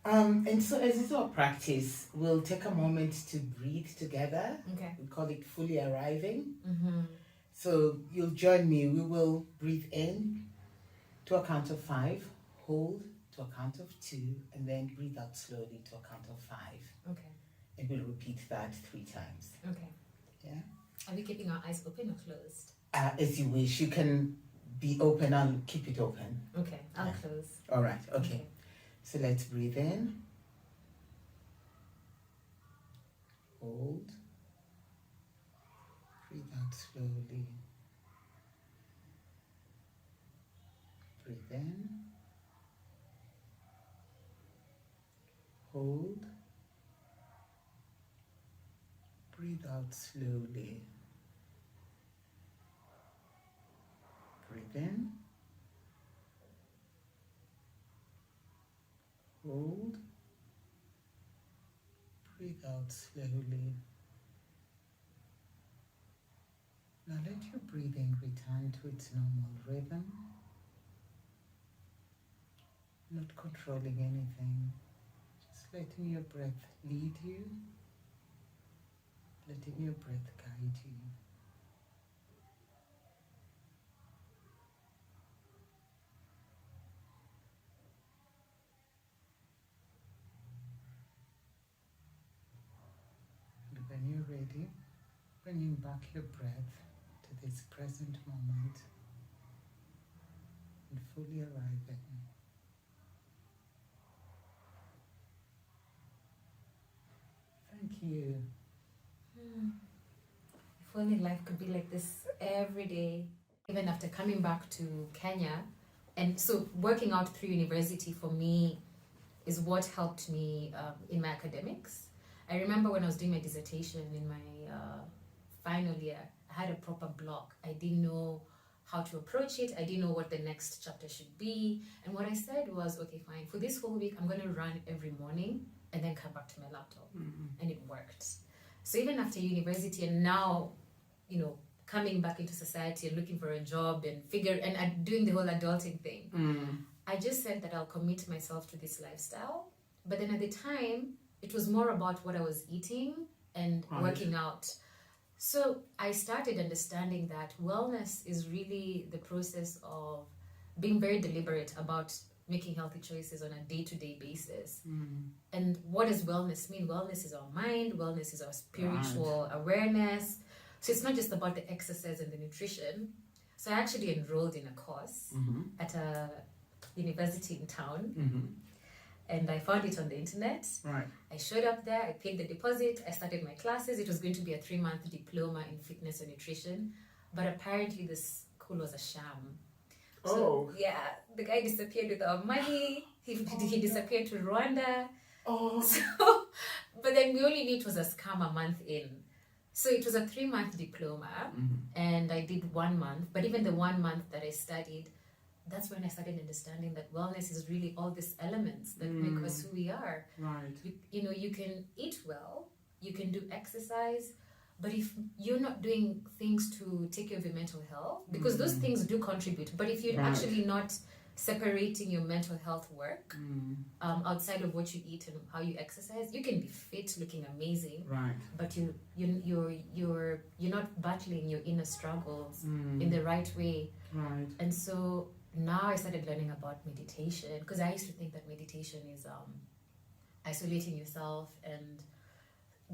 And so as it's our practice, we'll take a moment to breathe together. Okay. We call it fully arriving. Mm-hmm. So you'll join me. We will breathe in to a count of 5, hold to a count of 2, and then breathe out slowly to a count of 5. Okay. And we'll repeat that 3 times. Okay. Yeah. Are we keeping our eyes open or closed? As you wish. You can be open. I'll keep it open. Okay. I'll close. All right. Okay. So let's breathe in. Hold. Breathe out slowly. Breathe in. Hold. Breathe out slowly. Breathe in. Hold. Breathe out slowly. Now let your breathing return to its normal rhythm. Not controlling anything. Just letting your breath lead you. Letting your breath guide you. And when you're ready, bringing back your breath to this present moment and fully arriving. Thank you. If only life could be like this every day. Even after coming back to Kenya, and so working out through university for me is what helped me in my academics. I remember when I was doing my dissertation in my final year, I had a proper block. I didn't know how to approach it. I didn't know what the next chapter should be. And what I said was, okay, fine. For this whole week, I'm going to run every morning and then come back to my laptop. Mm-hmm. And it worked. So even after university and now, coming back into society and looking for a job and doing the whole adulting thing, I just said that I'll commit myself to this lifestyle. But then at the time, it was more about what I was eating and working out. So I started understanding that wellness is really the process of being very deliberate about making healthy choices on a day-to-day basis. And what does wellness mean? Wellness is our mind, wellness is our spiritual awareness. So it's not just about the exercise and the nutrition. So I actually enrolled in a course at a university in town. And I found it on the internet. Right. I showed up there, I paid the deposit, I started my classes. It was going to be a 3-month diploma in fitness and nutrition. But apparently the school was a sham. So, yeah, the guy disappeared with our money. He disappeared to Rwanda. So, but then we only knew it was a scam a month in. So it was a 3-month diploma, and I did 1 month. But even the 1 month that I studied, that's when I started understanding that wellness is really all these elements that make us who we are. Right. You can eat well, you can do exercise, but if you're not doing things to take care of your mental health, because those things do contribute, but if you're actually not separating your mental health work outside of what you eat and how you exercise, you can be fit, looking amazing, right? But you're not battling your inner struggles in the right way, right? And so now I started learning about meditation, because I used to think that meditation is isolating yourself and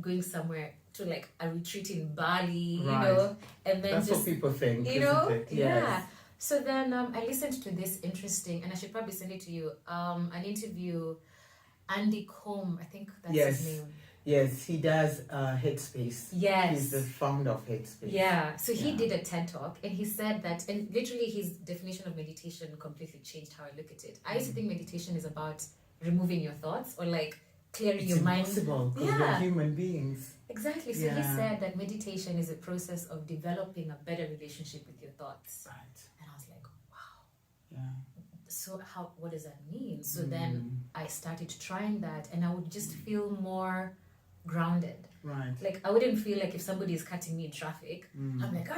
going somewhere to like a retreat in Bali, right. And then that's what people think, isn't it? Yes. Yeah. So then I listened to this interesting, and I should probably send it to you, an interview, Andy Combe, I think that's his name. Yes, he does Headspace. Yes. He's the founder of Headspace. Yeah, so he did a TED Talk, and he said that, and literally his definition of meditation completely changed how I look at it. I used to think meditation is about removing your thoughts or like clearing your mind. It's impossible, because we're human beings. Exactly, so he said that meditation is a process of developing a better relationship with your thoughts. Right. And I was like, wow. Yeah. So what does that mean? So then I started trying that, and I would just feel more grounded. Right. Like I wouldn't feel like if somebody is cutting me in traffic, I'm like,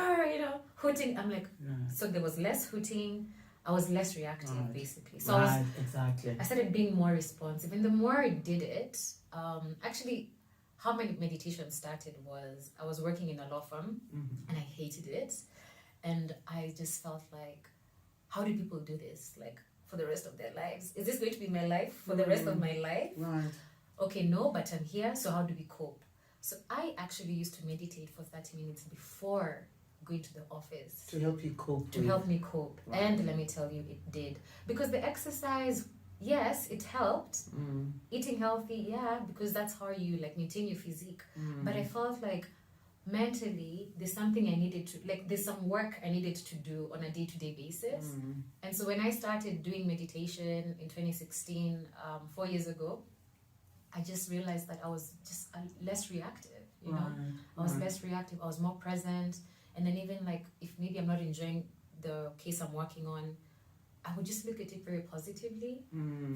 hooting. I'm like, so there was less hooting. I was less reactive, Right. basically. So Exactly. I started being more responsive. And the more I did it, actually, how my meditation started was I was working in a law firm and I hated it. And I just felt like, how do people do this? Like, for the rest of their lives? Is this going to be my life for the rest of my life? Right. Okay, no, but I'm here, so how do we cope? So I actually used to meditate for 30 minutes before going to the office. To help you cope. Help me cope. Right. And let me tell you, it did. Because the exercise, yes, it helped. Eating healthy, yeah, because that's how you like maintain your physique. But I felt like mentally there's something I needed to, like there's some work I needed to do on a day-to-day basis. And so when I started doing meditation in 2016, 4 years ago, I just realized that I was just less reactive, you know. I was less reactive, I was more present. And then even like if maybe I'm not enjoying the case I'm working on, I would just look at it very positively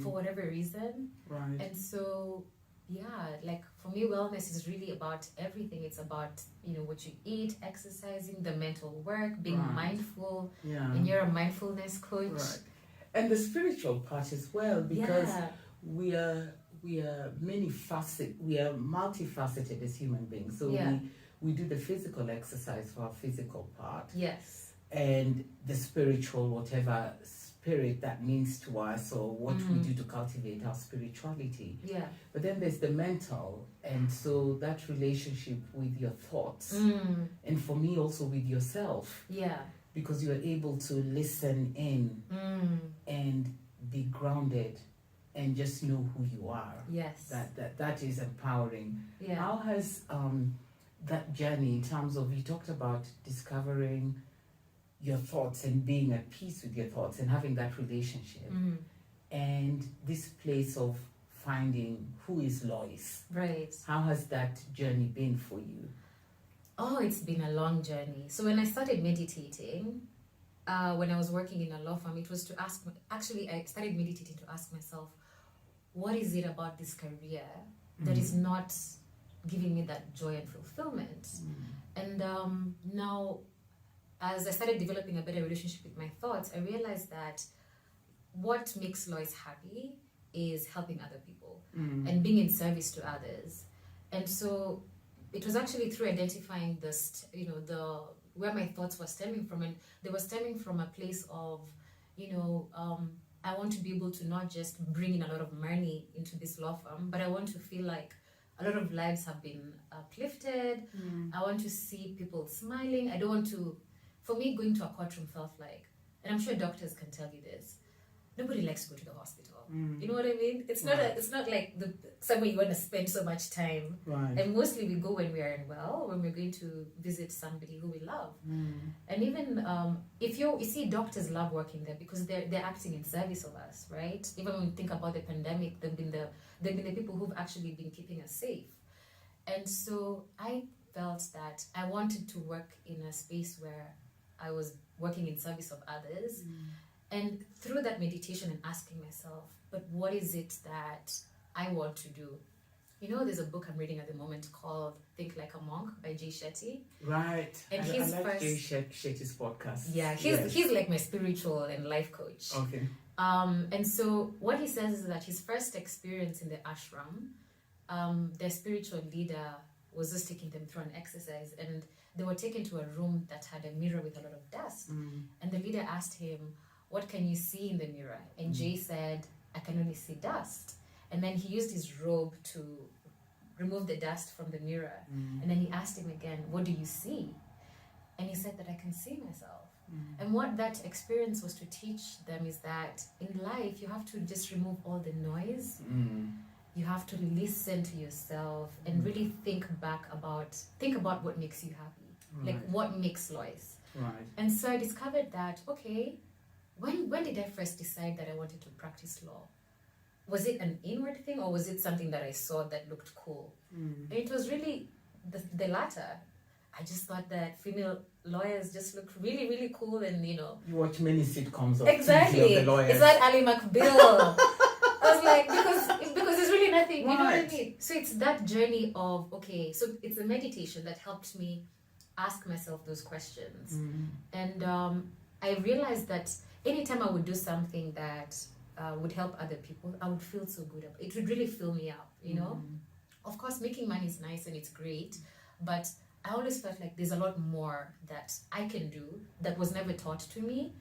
for whatever reason. Right. And so yeah, like for me, wellness is really about everything. It's about, you know, what you eat, exercising, the mental work, being mindful. Yeah. And you're a mindfulness coach. Right. And the spiritual part as well, because we are multifaceted as human beings. So we do the physical exercise for our physical part. Yes. And the spiritual, whatever spirit that means to us, or what we do to cultivate our spirituality. Yeah. But then there's the mental, and so that relationship with your thoughts, and for me also with yourself. Yeah. Because you are able to listen in and be grounded and just know who you are. Yes. That is empowering. Yeah. How has that journey, in terms of, you talked about discovering your thoughts and being at peace with your thoughts and having that relationship, and this place of finding who is Loise. Right. How has that journey been for you? Oh, it's been a long journey. So when I started meditating, when I was working in a law firm, it was to ask, actually I started meditating to ask myself, what is it about this career that is not giving me that joy and fulfillment? And now, as I started developing a better relationship with my thoughts, I realized that what makes Loise happy is helping other people and being in service to others. And so it was actually through identifying where my thoughts were stemming from, and they were stemming from a place of, I want to be able to not just bring in a lot of money into this law firm, but I want to feel like a lot of lives have been uplifted. I want to see people smiling. I don't want to, for me, going to a courtroom felt like, and I'm sure doctors can tell you this, nobody likes to go to the hospital. You know what I mean? It's not it's not like somewhere you want to spend so much time. Right. And mostly we go when we are unwell, when we're going to visit somebody who we love. And even if you see, doctors love working there because they're acting in service of us, right? Even when we think about the pandemic, they've been the people who've actually been keeping us safe. And so I felt that I wanted to work in a space where I was working in service of others. And through that meditation and asking myself, but what is it that I want to do? You know, there's a book I'm reading at the moment called Think Like a Monk by Jay Shetty. Right. And I like Jay Shetty's podcast. Yeah, he's like my spiritual and life coach. Okay. And so what he says is that his first experience in the ashram, their spiritual leader was just taking them through an exercise, and they were taken to a room that had a mirror with a lot of dust. And the leader asked him, what can you see in the mirror? And Jay said, I can only see dust. And then he used his robe to remove the dust from the mirror. And then he asked him again, what do you see? And he said that I can see myself. And what that experience was to teach them is that in life, you have to just remove all the noise. You have to listen to yourself and really think about what makes you happy. Right. Like what makes Loise. Right. And so I discovered that, okay, when did I first decide that I wanted to practice law? Was it an inward thing, or was it something that I saw that looked cool? And it was really the latter. I just thought that female lawyers just looked really, really cool, and You watch many sitcoms of exactly. TV of the lawyers. It's like Ali McBeal. I was like, because there's really nothing, you know what I mean? So it's that journey of, okay, so it's a meditation that helped me ask myself those questions. And I realized that anytime I would do something that would help other people, I would feel so good. It would really fill me up, you know? Of course, making money is nice and it's great, but I always felt like there's a lot more that I can do that was never taught to me.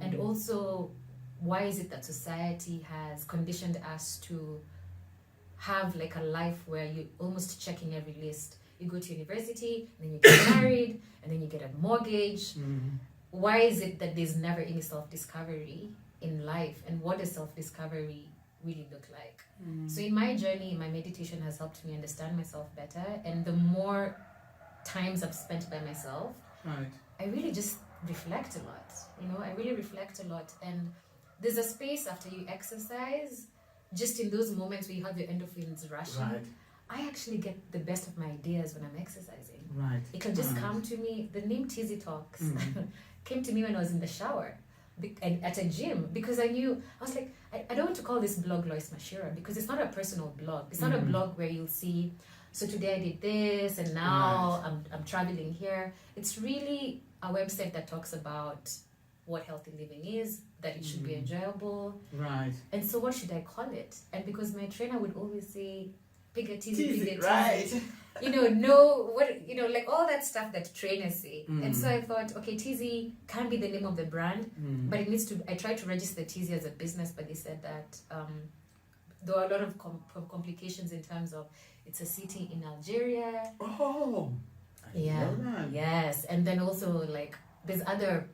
And also, why is it that society has conditioned us to have like a life where you almost checking every list? You go to university, and then you get married, and then you get a mortgage. Why is it that there's never any self-discovery in life? And what does self-discovery really look like? So in my journey, my meditation has helped me understand myself better. And the more times I've spent by myself, I really just reflect a lot. You know, I really reflect a lot. And there's a space after you exercise, just in those moments where you have your endorphins rushing. I actually get the best of my ideas when I'm exercising. It can just come to me. The name Tizi Talks came to me when I was in the shower at a gym, because I was like, I don't want to call this blog Loise Machira, because it's not a personal blog. It's not a blog where you'll see, so today I did this and now I'm traveling here. It's really a website that talks about what healthy living is, that it should be enjoyable. And so what should I call it? And because my trainer would always say, pick a Tizi, know what, like all that stuff that trainers say. And so I thought, okay, Tizi can be the name of the brand, but it needs to, I tried to register Tizi as a business, but they said that there are a lot of complications in terms of it's a city in Algeria. Yes. And then also like there's other,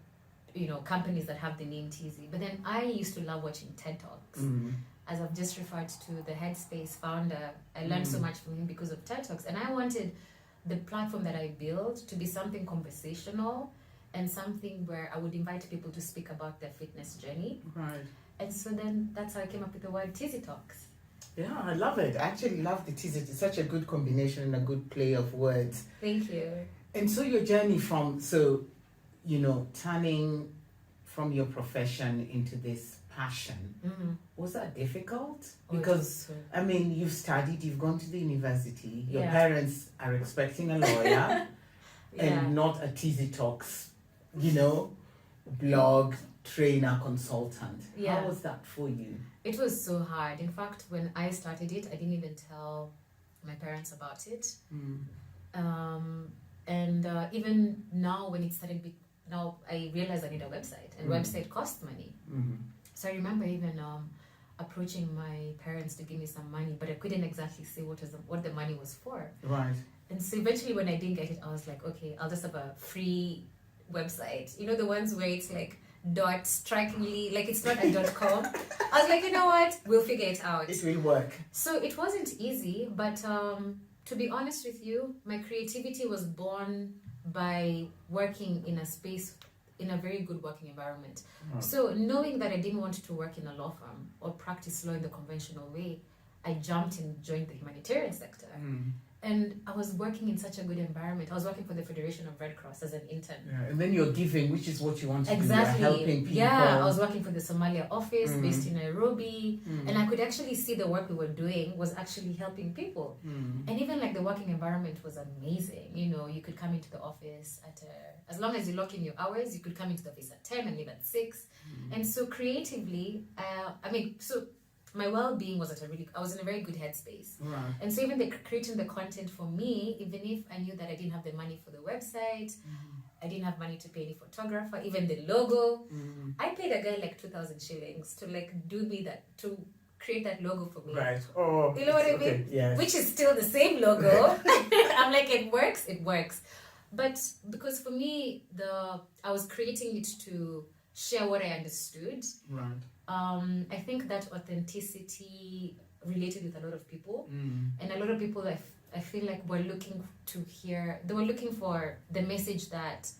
companies that have the name Tizi. But then I used to love watching TED Talks. As I've just referred to the Headspace founder, I learned so much from him because of TED Talks. And I wanted the platform that I built to be something conversational and something where I would invite people to speak about their fitness journey. And so then that's how I came up with the word Tizi Talks. Yeah, I love it. I actually love the Tizi. It's such a good combination and a good play of words. Thank you. And so your journey from, turning from your profession into this passion, was that difficult? Because, you've studied, you've gone to the university, your parents are expecting a lawyer and not a Tizi Talks, blog, trainer, consultant. How was that for you? It was so hard. In fact, when I started it, I didn't even tell my parents about it. Even now, when it started, now I realized I need a website, and website costs money. So I remember even approaching my parents to give me some money, but I couldn't exactly say what the money was for. And so eventually, when I didn't get it, I was like, okay, I'll just have a free website. The ones where it's like strikingly, like it's not a .com. I was like, you know what? We'll figure it out. It will work. So it wasn't easy, but to be honest with you, my creativity was born by working in a space, in a very good working environment. So knowing that I didn't want to work in a law firm or practice law in the conventional way, I jumped and joined the humanitarian sector. And I was working in such a good environment. I was working for the Federation of Red Cross as an intern. And then you're giving, which is what you want to do. Exactly. You're helping people. Yeah, I was working for the Somalia office based in Nairobi. And I could actually see the work we were doing was actually helping people. And even like the working environment was amazing. You could come into the office as long as you lock in your hours, you could come into the office at 10 and leave at 6. And so creatively, my well-being was I was in a very good headspace. And so even creating the content for me, even if I knew that I didn't have the money for the website, I didn't have money to pay any photographer, even the logo, I paid a guy like 2,000 shillings to to create that logo for me. You know what I mean? Yes. Which is still the same logo. I'm like, it works. But because for me, I was creating it to share what I understood. I think that authenticity related with a lot of people, and a lot of people I feel like were looking for the message that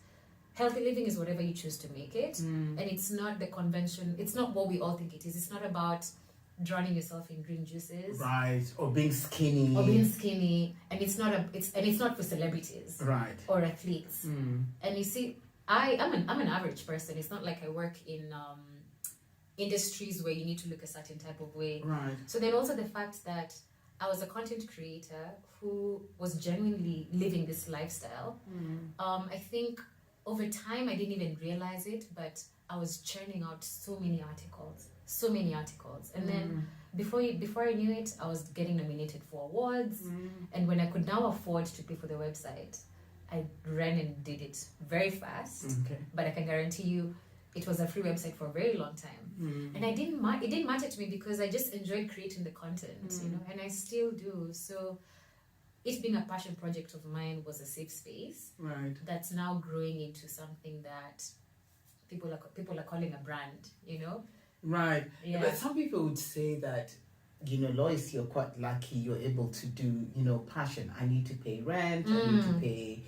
healthy living is whatever you choose to make it, and it's not the convention. It's not what we all think it is. It's not about drowning yourself in green juices, or being skinny, and it's not for celebrities, or athletes. And you see, I'm an average person. It's not like I work in industries where you need to look a certain type of way. So then also the fact that I was a content creator who was genuinely living this lifestyle, I think over time, I didn't even realize it, but I was churning out so many articles. And then before I knew it, I was getting nominated for awards. And when I could now afford to pay for the website, I ran and did it very fast. Okay. But I can guarantee you, it was a free website for a very long time. And it didn't matter to me because I just enjoyed creating the content, you know, and I still do. So it being a passion project of mine was a safe space. Right. That's now growing into something that people are calling a brand, you know? Right. Yeah. But some people would say that, you know, Lois, you're quite lucky you're able to do, you know, passion. I need to pay rent, I need to pay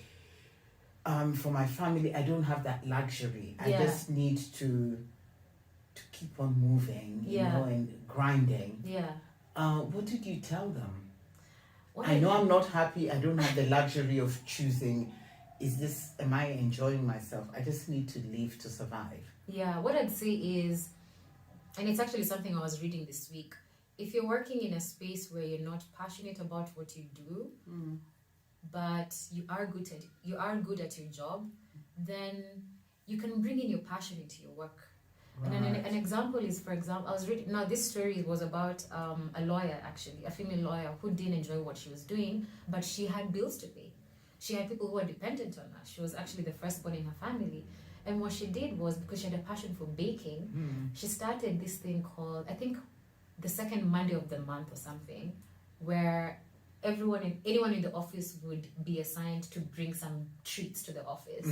for my family. I don't have that luxury. I just need to keep on moving, you know, and grinding. Yeah. What did you tell them? What I know I'm not happy. I don't have the luxury of choosing, am I enjoying myself? I just need to live to survive. Yeah, what I'd say is, and it's actually something I was reading this week, if you're working in a space where you're not passionate about what you do, but you are good at your job, then you can bring in your passion into your work. Right. And an example is, for example, I was reading, now this story was about a lawyer, actually, a female lawyer who didn't enjoy what she was doing, but she had bills to pay. She had people who were dependent on her. She was actually the firstborn in her family. And what she did was, because she had a passion for baking, she started this thing called, I think, the second Monday of the month or something, where anyone in the office would be assigned to bring some treats to the office.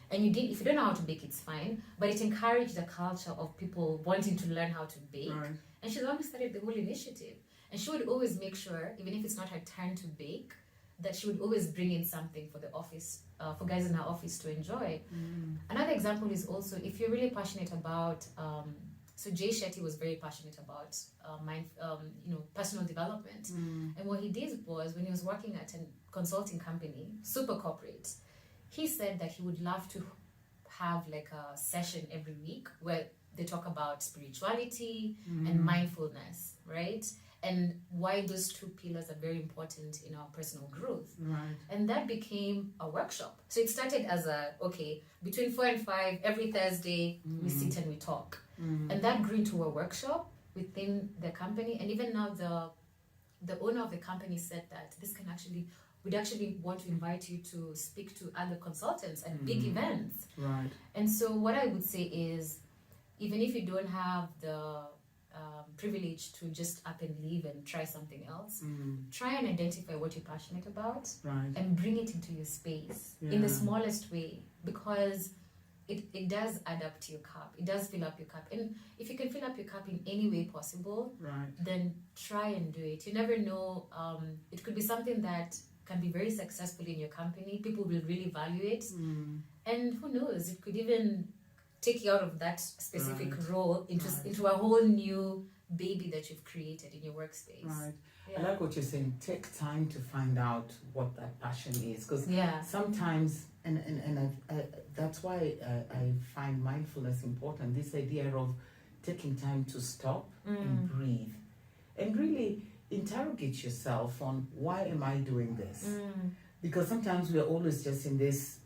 And if you don't know how to bake, it's fine, but it encouraged the culture of people wanting to learn how to bake. Right. And she the one who started the whole initiative. And she would always make sure, even if it's not her turn to bake, that she would always bring in something for the office, for guys in her office to enjoy. Another example is also, if you're really passionate about, so Jay Shetty was very passionate about personal development. And what he did was, when he was working at a consulting company, super corporate, he said that he would love to have like a session every week where they talk about spirituality and mindfulness, right? And why those two pillars are very important in our personal growth. Right. And that became a workshop. So it started as between 4 and 5, every Thursday, we sit and we talk. And that grew into a workshop within the company. And even now, the owner of the company said that we'd actually want to invite you to speak to other consultants at big events. Right. And so what I would say is, even if you don't have the privilege to just up and leave and try something else, try and identify what you're passionate about, right, and bring it into your space in the smallest way, because it does add up to your cup. It does fill up your cup. And if you can fill up your cup in any way possible, right, then try and do it. You never know. It could be something that can be very successful in your company. People will really value it. And who knows, it could even take you out of that specific role into a whole new baby that you've created in your workspace. Right. I like what you're saying. Take time to find out what that passion is, because sometimes, and that's why I find mindfulness important. This idea of taking time to stop and breathe, and really interrogate yourself on, why am I doing this? Because sometimes we're always just in this,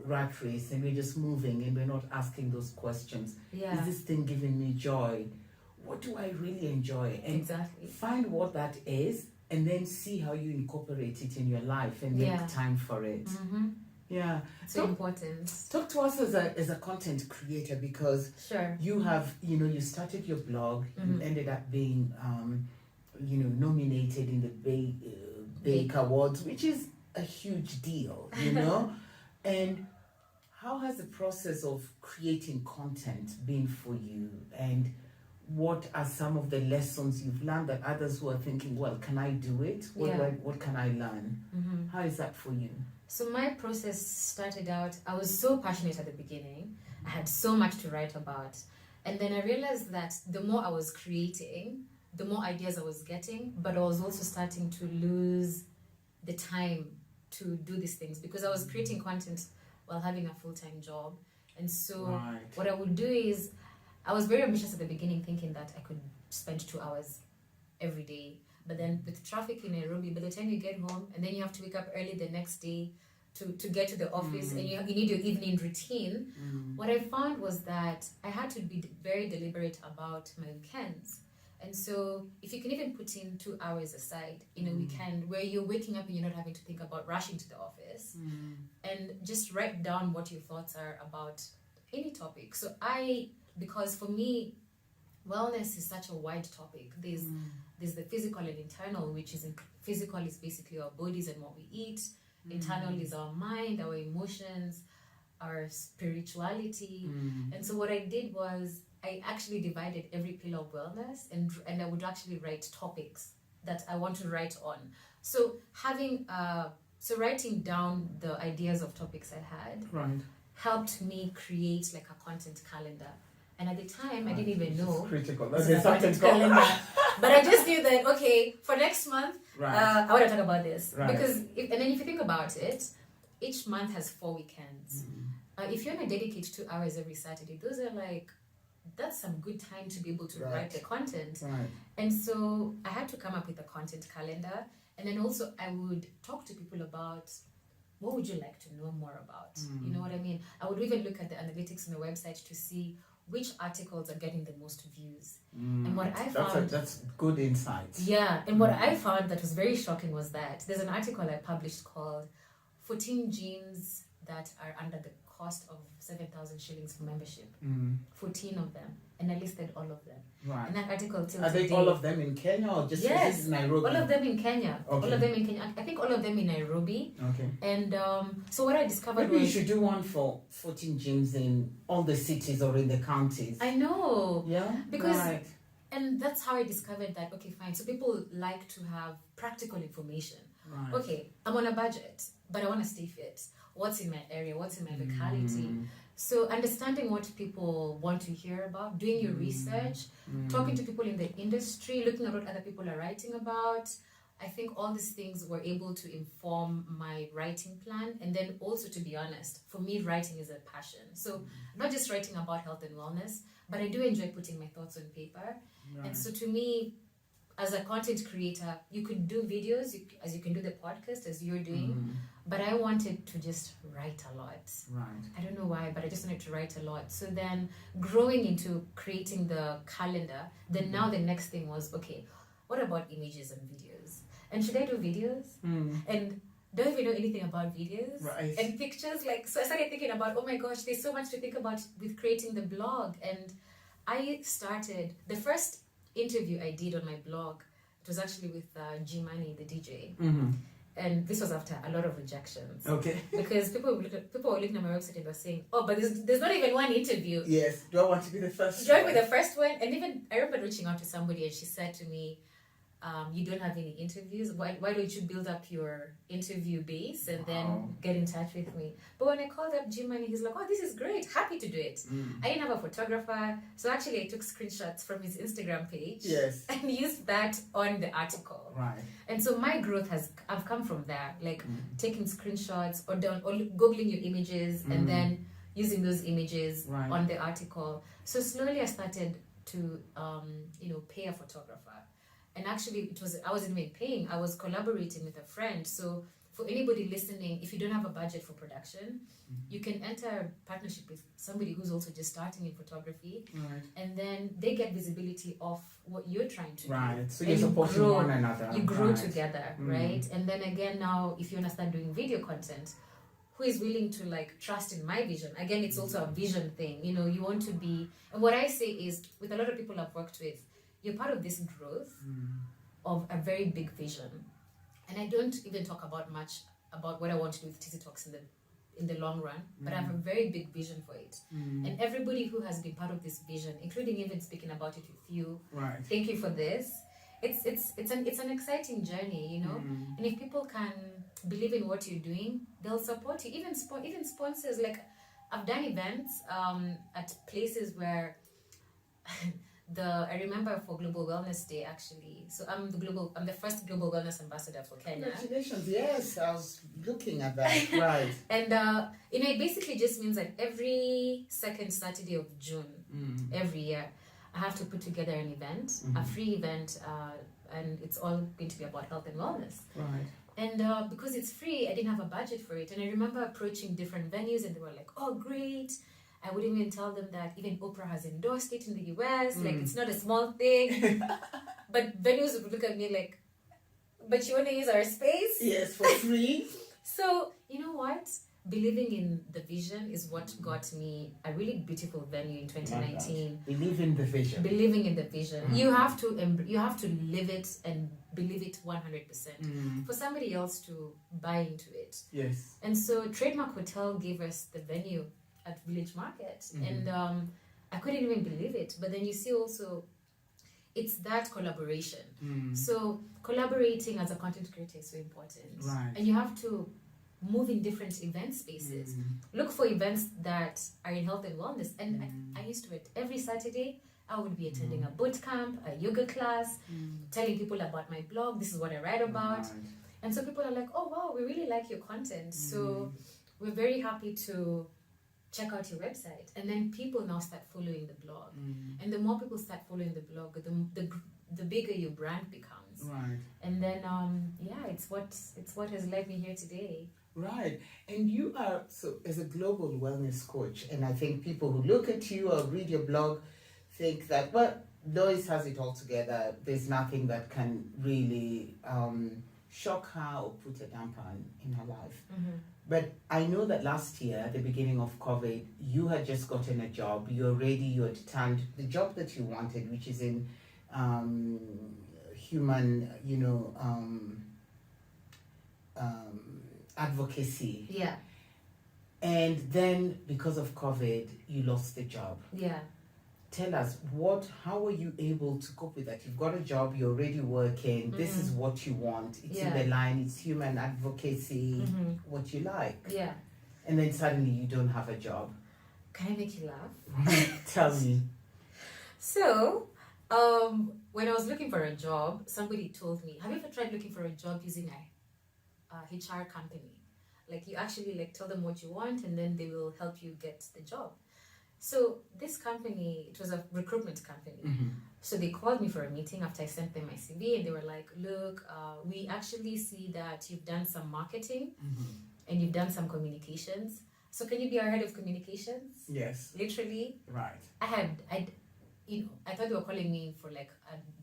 rat race, and we're just moving and we're not asking those questions. Is this thing giving me joy? What do I really enjoy? And find what that is, and then see how you incorporate it in your life and make time for it. It's so important. Talk to us as a content creator, because you have, you started your blog, you ended up being nominated in the Bake Awards, which is a huge deal, And how has the process of creating content been for you? And what are some of the lessons you've learned that others who are thinking, well, can I do it? What can I learn? How is that for you? So my process started out, I was so passionate at the beginning. I had so much to write about. And then I realized that the more I was creating, the more ideas I was getting, but I was also starting to lose the time to do these things, because I was creating content while having a full-time job. And so what I would do is, I was very ambitious at the beginning, thinking that I could spend 2 hours every day. But then with traffic in Nairobi, by the time you get home, and then you have to wake up early the next day, to get to the office and you need your evening routine, what I found was that I had to be very deliberate about my weekends. And so if you can even put in 2 hours aside in a weekend where you're waking up and you're not having to think about rushing to the office, and just write down what your thoughts are about any topic. So because for me, wellness is such a wide topic. There's the physical and internal, which is physical is basically our bodies and what we eat. Internal is our mind, our emotions, our spirituality. And so what I did was I actually divided every pillar of wellness, and I would actually write topics that I want to write on. So writing down the ideas of topics I had helped me create like a content calendar. And at the time, I didn't even know. Critical. That's a content calendar. But I just knew that, okay, for next month, I want to talk about this. Because, and then if you think about it, each month has 4 weekends. If you're going to dedicate 2 hours every Saturday, those are that's some good time to be able to write the content. And so I had to come up with a content calendar. And then also I would talk to people about what would you like to know more about? You know what I mean? I would even look at the analytics on the website to see which articles are getting the most views. And what I found... That's good insight. Yeah, and what I found that was very shocking was that there's an article I published called 14 Gyms That Are Under the Cost of 7,000 Shillings for Membership. 14 of them. And I listed all of them. And that article till Are they all of them in Kenya or just yes, Nairobi? All of them in Kenya. Okay. All of them in Kenya. I think all of them in Nairobi. Okay. And so what I discovered Maybe was... you should do one for 14 gyms in all the cities or in the counties. I know. Yeah? Because... And that's how I discovered that, okay, fine. So people like to have practical information. Okay, I'm on a budget, but I want to stay fit. What's in my area? What's in my locality? So understanding what people want to hear about, doing your research, talking to people in the industry, looking at what other people are writing about. I think all these things were able to inform my writing plan. And then also, to be honest, for me, writing is a passion. So not just writing about health and wellness, but I do enjoy putting my thoughts on paper. And so to me, as a content creator, you could do videos, as you can do the podcast, as you're doing. But I wanted to just write a lot. I don't know why, but I just wanted to write a lot. So then growing into creating the calendar, then now the next thing was, okay, what about images and videos? And should I do videos? And don't even know anything about videos and pictures. So I started thinking about, oh my gosh, there's so much to think about with creating the blog. And I started, the first interview I did on my blog, it was actually with G Money, the DJ. And this was after a lot of rejections. Okay. Because people were looking at my website and were saying, oh, but there's not even one interview. Yes. Do I want to be the first one? Do I be the first one? And even I remember reaching out to somebody and she said to me, you don't have any interviews. Why don't you build up your interview base and then get in touch with me? But when I called up G Money, he's like, oh, this is great. Happy to do it. I didn't have a photographer. So actually I took screenshots from his Instagram page and used that on the article. And so my growth I've come from there, taking screenshots or Googling your images and then using those images on the article. So slowly I started to, pay a photographer. And actually, I wasn't even paying. I was collaborating with a friend. So for anybody listening, if you don't have a budget for production, you can enter a partnership with somebody who's also just starting in photography. And then they get visibility of what you're trying to do. So you're supporting one another. You grow together, right? And then again, now, if you want to start doing video content, who is willing to trust in my vision? Again, it's also a vision thing. You want to be... And what I say is, with a lot of people I've worked with, you're part of this growth of a very big vision. And I don't even talk much about what I want to do with Tizi Talks in the long run, but I have a very big vision for it. And everybody who has been part of this vision, including even speaking about it with you, thank you for this. It's an exciting journey, And if people can believe in what you're doing, they'll support you. Even sponsors, I've done events at places where I remember for Global Wellness Day, actually. So I'm the first Global Wellness Ambassador for Kenya. Congratulations! Yes, I was looking at that. And it basically just means that every second Saturday of June, every year, I have to put together an event, a free event, and it's all going to be about health and wellness. And because it's free, I didn't have a budget for it. And I remember approaching different venues and they were like, oh, great. I wouldn't even tell them that even Oprah has endorsed it in the US. Like, it's not a small thing. But venues would look at me like, but you want to use our space? Yes, for free. So, you know what? Believing in the vision is what got me a really beautiful venue in 2019. Believe in the vision. Believing in the vision. You have to live it and believe it 100% for somebody else to buy into it. Yes. And so Trademark Hotel gave us the venue at Village Market, and I couldn't even believe it. But then you see also, it's that collaboration. So collaborating as a content creator is so important. Right. And you have to move in different event spaces. Look for events that are in health and wellness. And I used to it every Saturday. I would be attending a boot camp, a yoga class, telling people about my blog. This is what I write about. Right. And so people are like, oh, wow, we really like your content. So we're very happy to check out your website. And then people now start following the blog. And the more people start following the blog, the bigger your brand becomes. Right. And then, it's what has led me here today. Right. And you are, so as a global wellness coach, and I think people who look at you or read your blog think that, well, Loise has it all together. There's nothing that can really shock her or put a damper in her life. But I know that last year, at the beginning of COVID, you had just gotten a job. You had turned the job that you wanted, which is in human, advocacy. Yeah. And then because of COVID, you lost the job. Yeah. Tell us, how were you able to cope with that? You've got a job, you're already working, this is what you want, it's in the line, it's human advocacy, what you like. Yeah. And then suddenly you don't have a job. Can I make you laugh? Tell me. So, when I was looking for a job, somebody told me, have you ever tried looking for a job using a HR company? Like, you actually tell them what you want and then they will help you get the job. So this company, it was a recruitment company. So they called me for a meeting after I sent them my CV, and they were like, look, we actually see that you've done some marketing and you've done some communications. So can you be our head of communications? Yes. Literally. Right. I thought they were calling me for a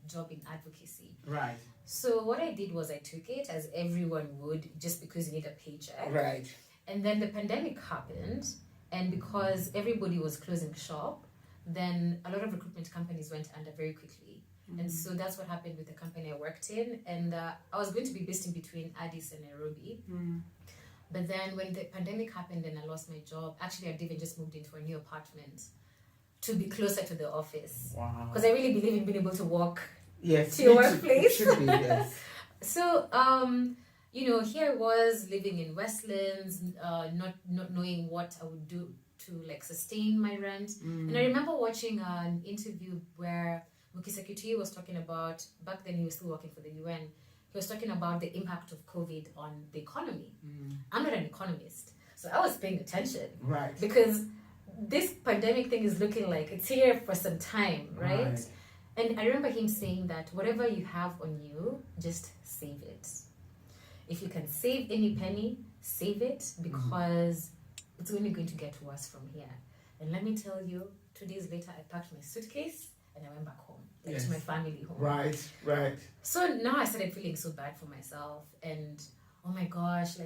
job in advocacy. Right. So what I did was I took it, as everyone would, just because you need a paycheck. Right. And then the pandemic happened, and because everybody was closing shop, then a lot of recruitment companies went under very quickly. And so that's what happened with the company I worked in. And I was going to be based in between Addis and Nairobi. But then when the pandemic happened and I lost my job, actually I'd even just moved into a new apartment to be closer to the office. Wow. Because I really believe in being able to walk Yes, to your workplace. Should be, yes. So, here I was living in Westlands, not knowing what I would do to sustain my rent. And I remember watching an interview where Mukisa Kitui was talking about, back then he was still working for the UN, he was talking about the impact of COVID on the economy. I'm not an economist, so I was paying attention. Right. Because this pandemic thing is looking like it's here for some time, right? And I remember him saying that whatever you have on you, just save it. If you can save any penny, save it, because it's only going to get worse from here. And let me tell you, 2 days later, I packed my suitcase and I went back home, to my family home. Right. So now I started feeling so bad for myself, and oh my gosh,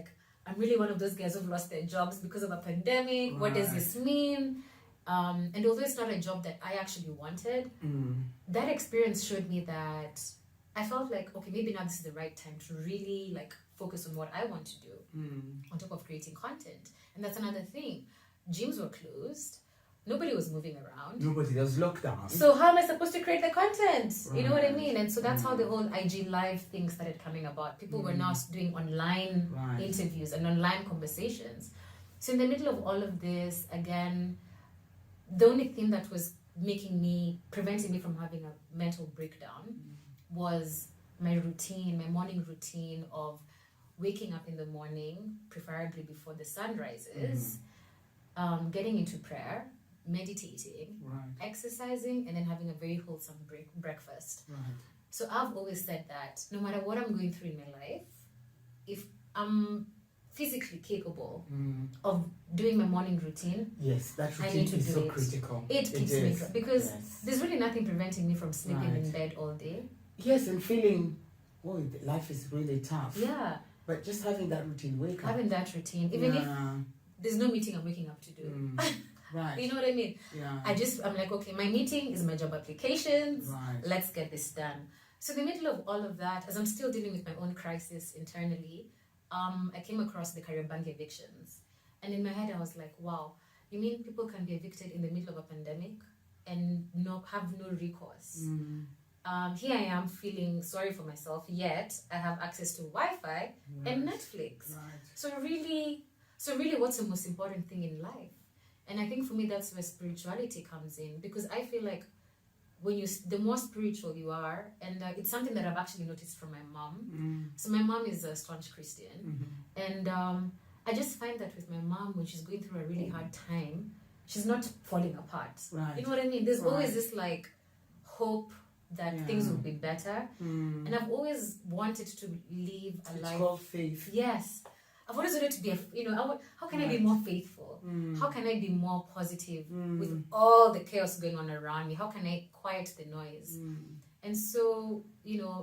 I'm really one of those guys who've lost their jobs because of a pandemic. Right. What does this mean? And although it's not a job that I actually wanted, that experience showed me that I felt like, okay, maybe now this is the right time to really focus on what I want to do on top of creating content. And that's another thing. Gyms were closed. Nobody was moving around. There was lockdown. So how am I supposed to create the content? Right. You know what I mean? And so that's how the whole IG Live thing started coming about. People were now doing online interviews and online conversations. So in the middle of all of this, again, the only thing that was preventing me from having a mental breakdown was my morning routine of waking up in the morning, preferably before the sun rises, getting into prayer, meditating, exercising, and then having a very wholesome breakfast. So I've always said that no matter what I'm going through in my life, if I'm physically capable of doing my morning routine, yes, that I routine need to is do so it. critical. It keeps me is. because Yes. there's really nothing preventing me from sleeping Right. in bed all day. Yes, and feeling, oh, life is really tough. Yeah, But just having that routine, wake up. having that routine, even if there's no meeting I'm waking up to do. Right. You know what I mean? Yeah. I'm like, okay, my meeting is my job applications. Right. Let's get this done. So in the middle of all of that, as I'm still dealing with my own crisis internally, I came across the Kariobangi evictions. And in my head, I was like, wow, you mean people can be evicted in the middle of a pandemic and have no recourse? Here I am feeling sorry for myself, yet I have access to Wi-Fi and Netflix. Right. So really, what's the most important thing in life? And I think for me, that's where spirituality comes in, because I feel like the more spiritual you are, and it's something that I've actually noticed from my mom. So my mom is a staunch Christian, and I just find that with my mom, when she's going through a really hard time, she's not falling apart. Right. You know what I mean? There's always this like hope that things will be better, and I've always wanted to live a life. It's called faith. Yes, I've always wanted to be how can I be more faithful? How can I be more positive with all the chaos going on around me? How can I quiet the noise? And so,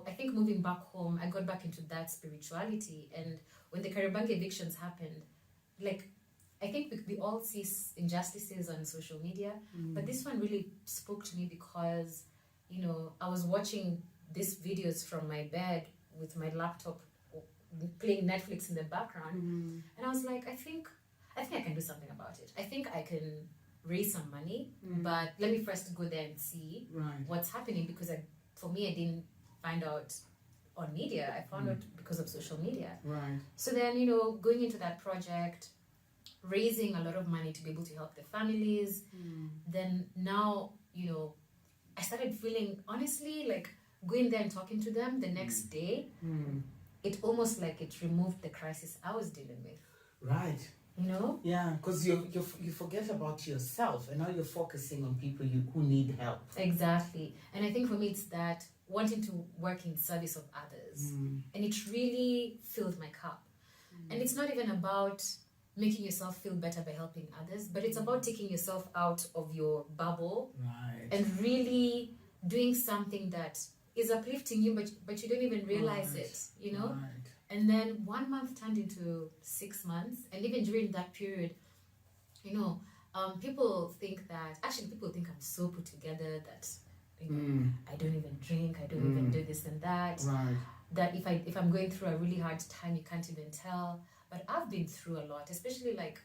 I think moving back home, I got back into that spirituality. And when the Kariobangi evictions happened, like, I think we all see injustices on social media, but this one really spoke to me because, I was watching these videos from my bed with my laptop playing Netflix in the background, and I was like, I think I can do something about it. I think I can raise some money, but let me first go there and see what's happening, because for me, I didn't find out on media. I found out because of social media. Right. So then, going into that project, raising a lot of money to be able to help the families, then now, I started feeling, honestly, like going there and talking to them the next day, it almost like it removed the crisis I was dealing with. Right. Yeah, because you forget about yourself, and now you're focusing on people who need help. Exactly. And I think for me, it's that wanting to work in service of others, and it really filled my cup. And it's not even about making yourself feel better by helping others, but it's about taking yourself out of your bubble, and really doing something that is uplifting you, but you don't even realize it, Right. And then 1 month turned into 6 months, and even during that period, people think I'm so put together that I don't even drink, I don't even do this and that. Right. That if I'm going through a really hard time, you can't even tell. But I've been through a lot, especially like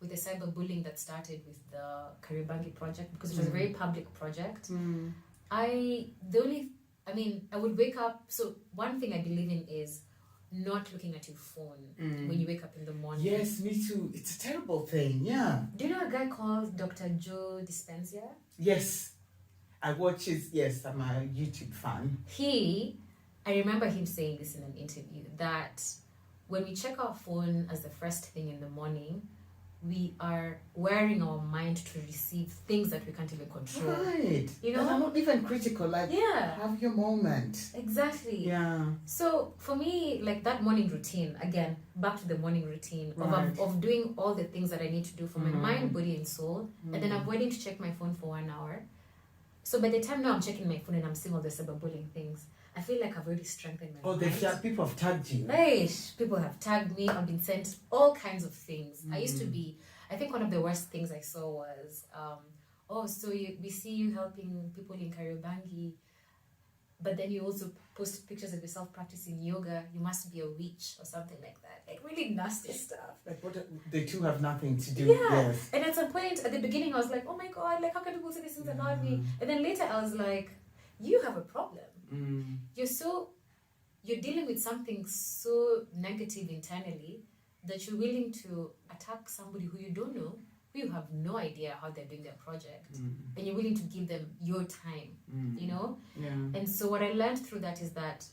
with the cyberbullying that started with the Kariobangi project, because it was a very public project. I would wake up. So one thing I believe in is not looking at your phone when you wake up in the morning. Yes, me too. It's a terrible thing. Yeah. Do you know a guy called Dr. Joe Dispenza? Yes. I watch his. Yes, I'm a YouTube fan. I remember him saying this in an interview, that when we check our phone as the first thing in the morning, we are wearing our mind to receive things that we can't even control. Right. And I'm not even critical. Like, have your moment. Exactly. Yeah. So for me, like that morning routine, again, back to the morning routine of doing all the things that I need to do for my mind, body, and soul, and then avoiding to check my phone for 1 hour. So by the time now I'm checking my phone and I'm seeing all the cyberbullying things, I feel like I've already strengthened my mind. People have tagged you. People have tagged me. I've been sent all kinds of things. I think one of the worst things I saw was, we see you helping people in Kariobangi, but then you also post pictures of yourself practicing yoga. You must be a witch or something like that. Like really nasty stuff. Like the two have nothing to do. Yeah. Yes. And at some point, at the beginning, I was like, oh my God, like how can people say these things about me? And then later I was like, you have a problem. You're dealing with something so negative internally that you're willing to attack somebody who you don't know, who you have no idea how they're doing their project, and you're willing to give them your time, Yeah. And so what I learned through that is that,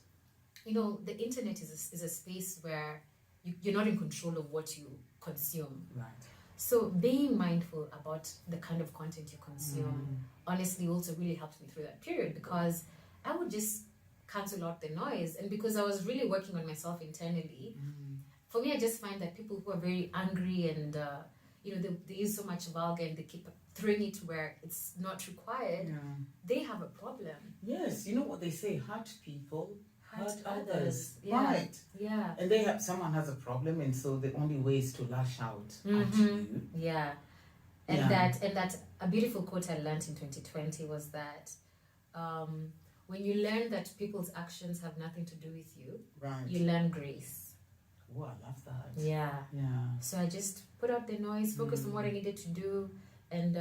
the internet is a space where you're not in control of what you consume. Right. So being mindful about the kind of content you consume honestly also really helped me through that period, because I would just cancel out the noise. And because I was really working on myself internally, for me, I just find that people who are very angry and they use so much vulgar and they keep throwing it where it's not required, they have a problem. Yes, you know what they say, hurt people hurt others. Yeah. Right. Yeah. And someone has a problem, and so the only way is to lash out at you. Yeah. And that a beautiful quote I learned in 2020 was that when you learn that people's actions have nothing to do with you, you learn grace. Oh, I love that. Yeah. Yeah. So I just put out the noise, focused on what I needed to do, and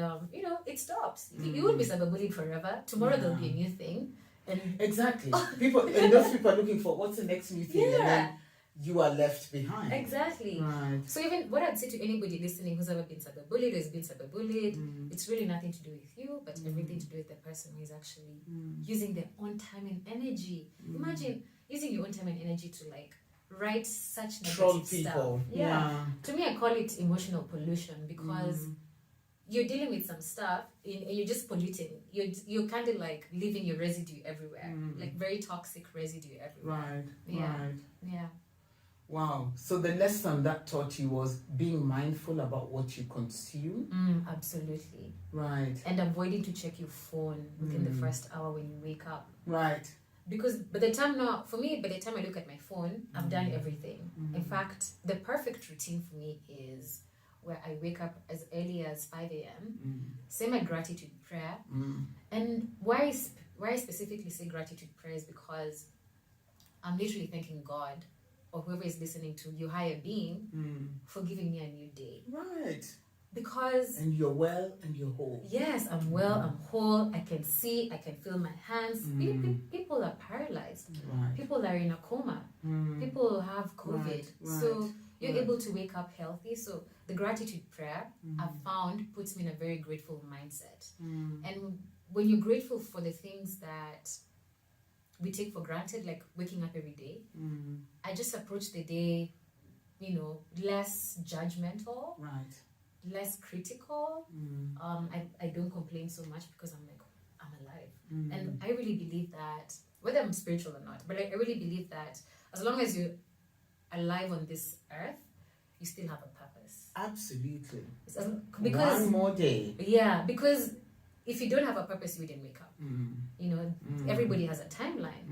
it stops. You won't be cyberbullied forever. Tomorrow there'll be a new thing. And exactly. Those people are looking for what's the next new thing, and then you are left behind. Exactly. Right. So even what I'd say to anybody listening who's ever been cyberbullied or has been cyberbullied, it's really nothing to do with you, but everything to do with the person who is actually using their own time and energy. Imagine using your own time and energy to write such negative stuff. Yeah. To me, I call it emotional pollution because you're dealing with some stuff and you're just polluting. You're kind of like leaving your residue everywhere, like very toxic residue everywhere. Right. Yeah. Wow. So the lesson that taught you was being mindful about what you consume. Absolutely. Right. And avoiding to check your phone within the first hour when you wake up. Right. Because by the time I look at my phone, I've done everything. In fact, the perfect routine for me is where I wake up as early as 5 a.m., say my gratitude prayer. And why I specifically say gratitude prayer is because I'm literally thanking God or whoever is listening to your higher being for giving me a new day. Right. Because... And you're well and you're whole. Yes, I'm well, I'm whole, I can see, I can feel my hands. People are paralyzed. Right. People are in a coma. People have COVID. Right. So you're able to wake up healthy. So the gratitude prayer, I've found, puts me in a very grateful mindset. And when you're grateful for the things that we take for granted, like waking up every day, I just approach the day, less judgmental. Right. Less critical. I don't complain so much because I'm alive. And I really believe that, whether I'm spiritual or not, but I really believe that as long as you're alive on this earth, you still have a purpose. Absolutely. Because one more day. Yeah, because if you don't have a purpose, you wouldn't wake up. Everybody has a timeline.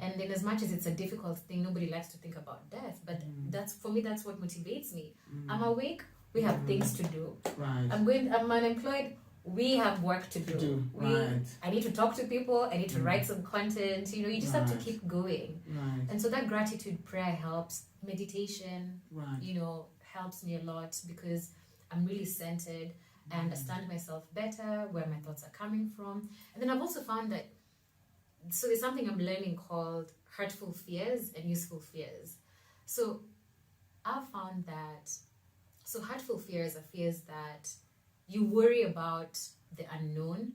And then as much as it's a difficult thing, nobody likes to think about death. But that's what motivates me. I'm awake. We have things to do. Right. I'm unemployed. We have work to do. Right. I need to talk to people. I need to write some content. You just have to keep going. Right. And so that gratitude prayer helps. Meditation, right. Helps me a lot because I'm really centered. I understand myself better, where my thoughts are coming from. And then I've also found that, so there's something I'm learning called hurtful fears and useful fears. So I've found that, hurtful fears are fears that you worry about the unknown,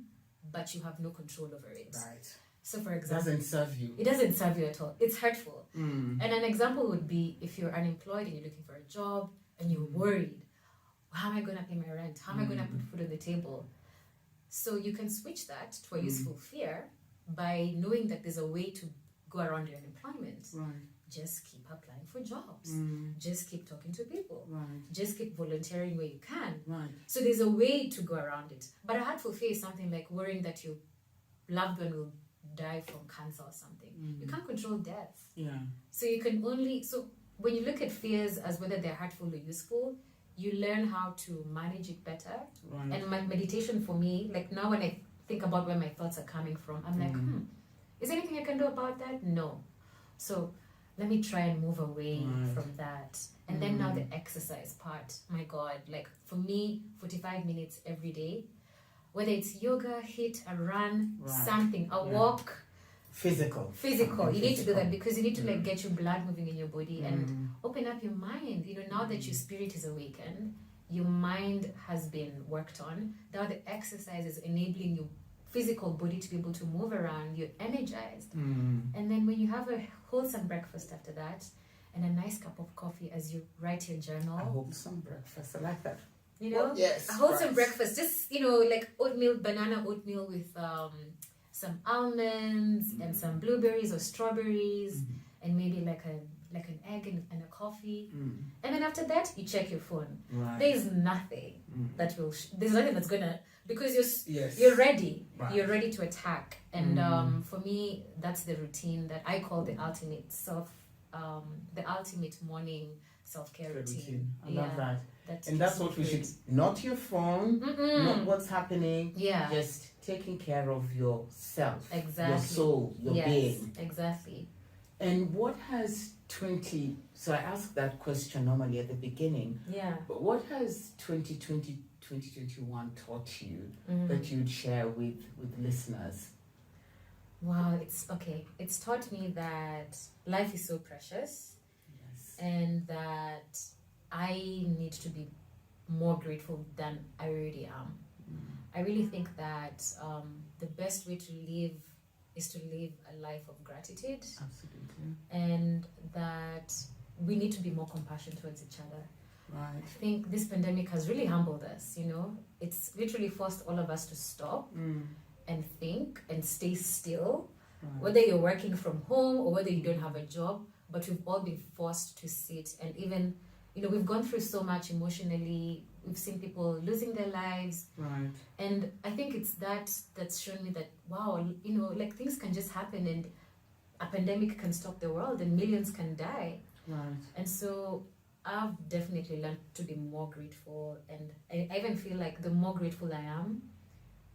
but you have no control over it. Right. So for example, it doesn't serve you. It doesn't serve you at all. It's hurtful. And an example would be if you're unemployed and you're looking for a job and you're worried, how am I going to pay my rent? How am I going to put food on the table? So you can switch that to a useful fear by knowing that there's a way to go around your unemployment. Right. Just keep applying for jobs. Just keep talking to people. Right. Just keep volunteering where you can. Right. So there's a way to go around it. But a hurtful fear is something like worrying that your loved one will die from cancer or something. You can't control death. Yeah. So you can only... So when you look at fears as whether they're hurtful or useful, you learn how to manage it better. Right. And my meditation for me, like now when I think about where my thoughts are coming from, I'm like, is there anything I can do about that? No. So let me try and move away from that. And then now the exercise part, my God, like for me, 45 minutes every day, whether it's yoga, HIIT, a run, something, a walk. Physical. You need to do that because you need to like get your blood moving in your body and open up your mind. Now that your spirit is awakened, your mind has been worked on. Now the exercise is enabling your physical body to be able to move around. You're energized. And then when you have a wholesome breakfast after that and a nice cup of coffee as you write your journal. A wholesome breakfast. I like that. Yes. A wholesome breakfast. Just, like banana oatmeal with some almonds and some blueberries or strawberries and maybe like an egg and a coffee. And then after that, you check your phone. Right. There's nothing that will, there's nothing that's gonna, because Yes. you're ready. Right. You're ready to attack. And for me, that's the routine that I call the ultimate the ultimate morning self-care routine. I love that. That And that's what we should, not your phone, not what's happening, Yeah. just taking care of yourself, Exactly. your soul, your being. Exactly. And what has so I ask that question normally at the beginning, Yeah. but what has 2020, 2021 taught you that you'd share with listeners? Wow, it's taught me that life is so precious. Yes. And that I need to be more grateful than I already am. I really think that the best way to live is to live a life of gratitude. Absolutely. And that we need to be more compassionate towards each other. Right. I think this pandemic has really humbled us, It's literally forced all of us to stop and think and stay still, whether you're working from home or whether you don't have a job, but we've all been forced to sit. And even, we've gone through so much emotionally. We've seen people losing their lives. Right. And I think it's that's shown me that, wow, things can just happen and a pandemic can stop the world and millions can die. Right. And so I've definitely learned to be more grateful. And I even feel like the more grateful I am,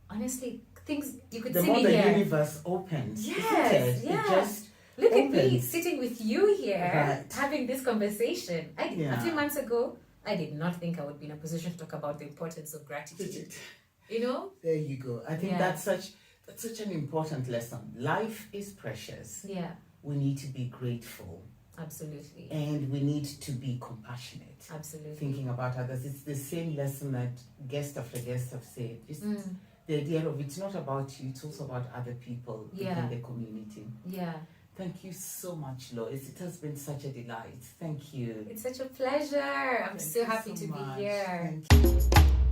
honestly, things you could the see more me the here. universe opens. Yes, isn't it? yeah. It just Look at me opens. sitting with you here, Right. having this conversation. A Yeah. few months ago, I did not think I would be in a position to talk about the importance of gratitude. There you go. I think Yeah. that's such an important lesson. Life is precious. Yeah, We need to be grateful absolutely. and we need to be compassionate. Absolutely. Thinking about others. It's the same lesson that guest after guest have said. Just the idea of it's not about you, it's also about other people Yeah. within the community. Yeah. Thank you so much, Lois. It has been such a delight. Thank you. It's such a pleasure. I'm Thank so you happy so to much. be here. Thank you.